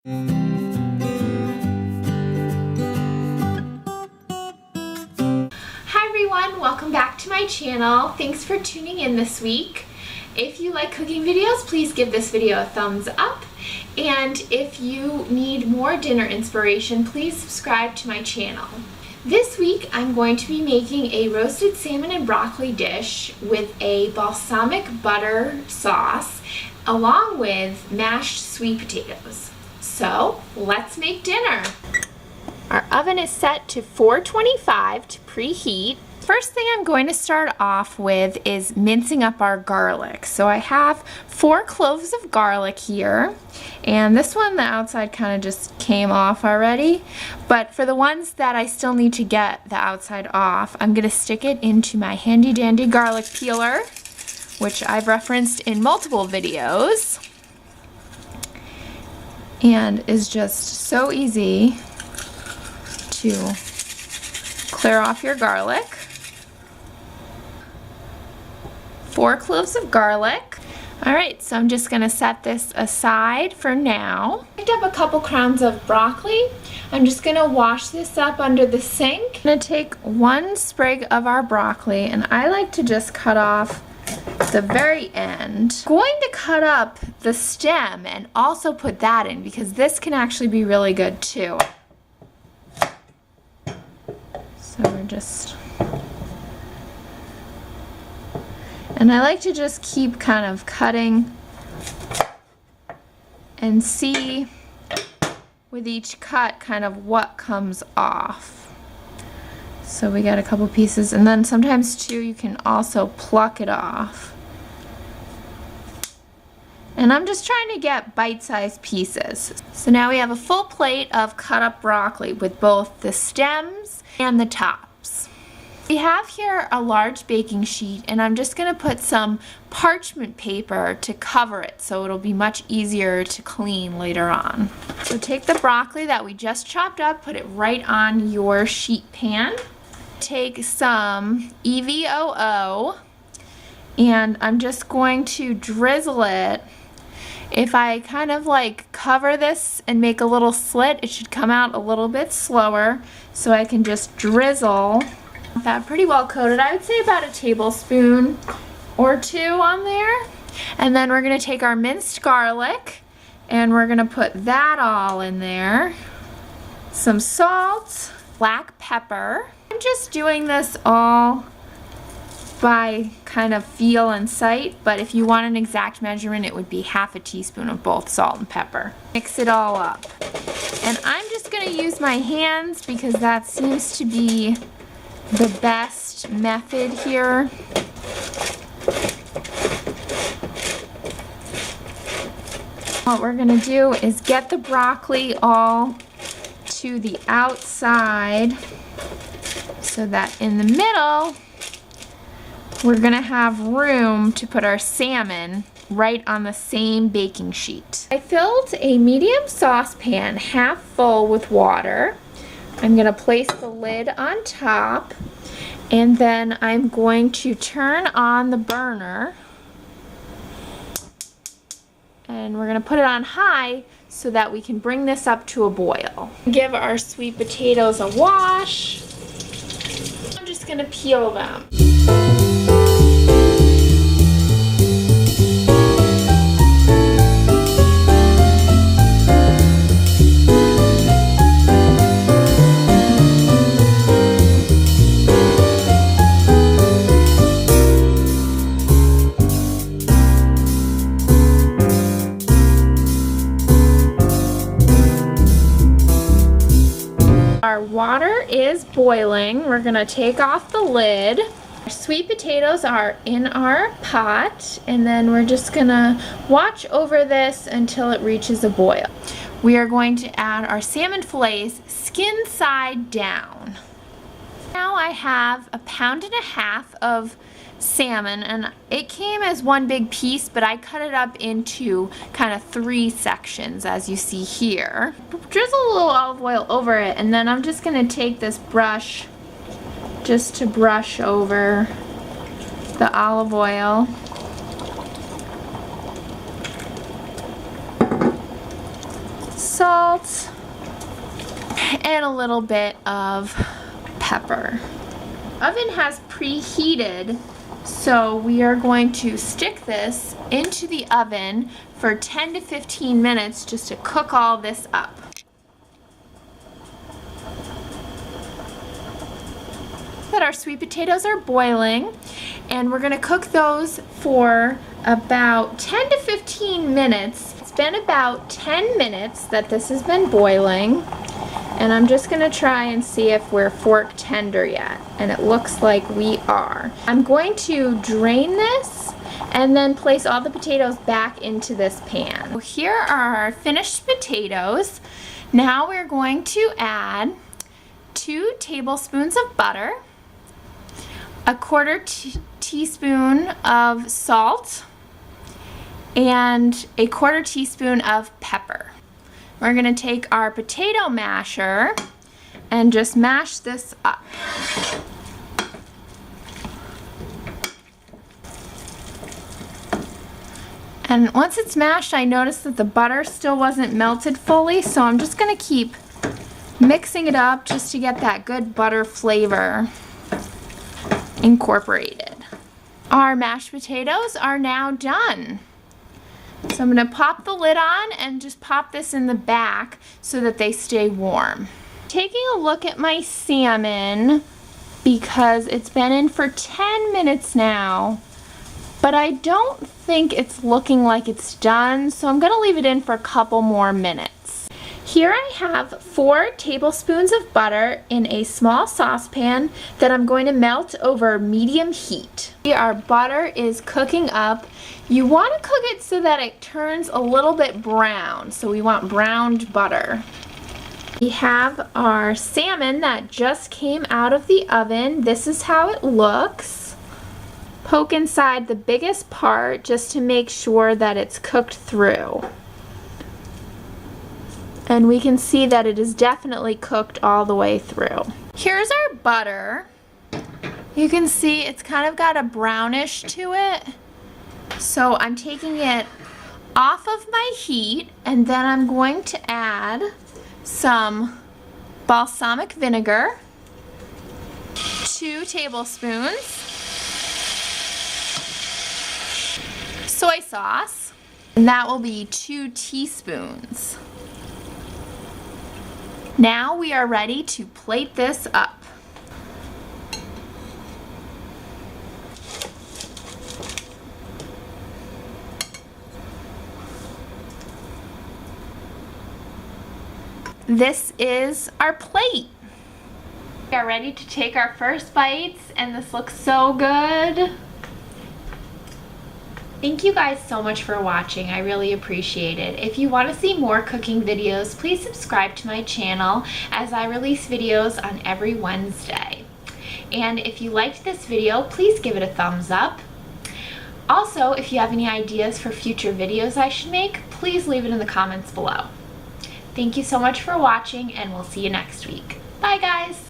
Hi everyone, welcome back to my channel. Thanks for tuning in this week. If you like cooking videos, please give this video a thumbs up. And if you need more dinner inspiration, please subscribe to my channel. This week I'm going to be making a roasted salmon and broccoli dish with a balsamic butter sauce along with mashed sweet potatoes. So let's make dinner. Our oven is set to 425 to preheat. First thing I'm going to start off with is mincing up our garlic. So I have 4 cloves of garlic here, and this one, the outside kind of just came off already, but for the ones that I still need to get the outside off, I'm going to stick it into my handy dandy garlic peeler, which I've referenced in multiple videos, and is just so easy to clear off your garlic. 4 cloves of garlic. Alright, so I'm just going to set this aside for now. I picked up a couple crowns of broccoli. I'm just going to wash this up under the sink. I'm going to take 1 sprig of our broccoli, and I like to just cut off the very end. I'm going to cut up the stem and also put that in because this can actually be really good too. So we're just... And I like to just keep kind of cutting and see with each cut kind of what comes off. So we got a couple pieces, and then sometimes too you can also pluck it off. And I'm just trying to get bite-sized pieces. So now we have a full plate of cut up broccoli with both the stems and the tops. We have here a large baking sheet, and I'm just going to put some parchment paper to cover it so it'll be much easier to clean later on. So take the broccoli that we just chopped up, put it right on your sheet pan. Take some EVOO, and I'm just going to drizzle it. If I kind of like cover this and make a little slit, it should come out a little bit slower, so I can just drizzle that pretty well coated. I would say about a tablespoon or 2 on there. And then we're going to take our minced garlic and we're going to put that all in there. Some salt, black pepper. I'm just doing this all by kind of feel and sight, but if you want an exact measurement, it would be half a teaspoon of both salt and pepper. Mix it all up. And I'm just going to use my hands because that seems to be the best method here. What we're going to do is get the broccoli all to the outside so that in the middle we're going to have room to put our salmon right on the same baking sheet. I filled a medium saucepan half full with water. I'm going to place the lid on top, and then I'm going to turn on the burner, and we're going to put it on high so that we can bring this up to a boil. Give our sweet potatoes a wash. I'm just going to peel them. Our water is boiling. We're going to take off the lid. Our sweet potatoes are in our pot, and then we're just going to watch over this until it reaches a boil. We are going to add our salmon fillets skin side down. Now I have 1.5 pounds of salmon, and it came as one big piece, but I cut it up into kind of 3 sections as you see here. Drizzle a little olive oil over it, and then I'm just going to take this brush just to brush over the olive oil. salt and a little bit of pepper. Oven has preheated, so we are going to stick this into the oven for 10 to 15 minutes just to cook all this up. That our sweet potatoes are boiling, and we're going to cook those for about 10 to 15 minutes. It's been about 10 minutes that this has been boiling, and I'm just going to try and see if we're fork tender yet, and it looks like we are. I'm going to drain this and then place all the potatoes back into this pan. So here are our finished potatoes. Now we're going to add 2 tablespoons of butter, a quarter teaspoon of salt, and a quarter teaspoon of pepper. We're going to take our potato masher and just mash this up. And once it's mashed, I noticed that the butter still wasn't melted fully, so I'm just going to keep mixing it up just to get that good butter flavor incorporated. Our mashed potatoes are now done. So I'm going to pop the lid on and just pop this in the back so that they stay warm. Taking a look at my salmon, because it's been in for 10 minutes now, but I don't think it's looking like it's done, so I'm going to leave it in for a couple more minutes. Here I have 4 tablespoons of butter in a small saucepan that I'm going to melt over medium heat. Our butter is cooking up. You want to cook it so that it turns a little bit brown, so we want browned butter. We have our salmon that just came out of the oven. This is how it looks. Poke inside the biggest part just to make sure that it's cooked through. And we can see that it is definitely cooked all the way through. Here's our butter. You can see it's kind of got a brownish to it. So I'm taking it off of my heat, and then I'm going to add some balsamic vinegar, 2 tablespoons, soy sauce, and that will be 2 teaspoons. Now we are ready to plate this up. This is our plate. We are ready to take our first bites, and this looks so good. Thank you guys so much for watching. I really appreciate it. If you want to see more cooking videos, please subscribe to my channel, as I release videos on every Wednesday. And if you liked this video, please give it a thumbs up. Also, if you have any ideas for future videos I should make, please leave it in the comments below. Thank you so much for watching, and we'll see you next week. Bye guys!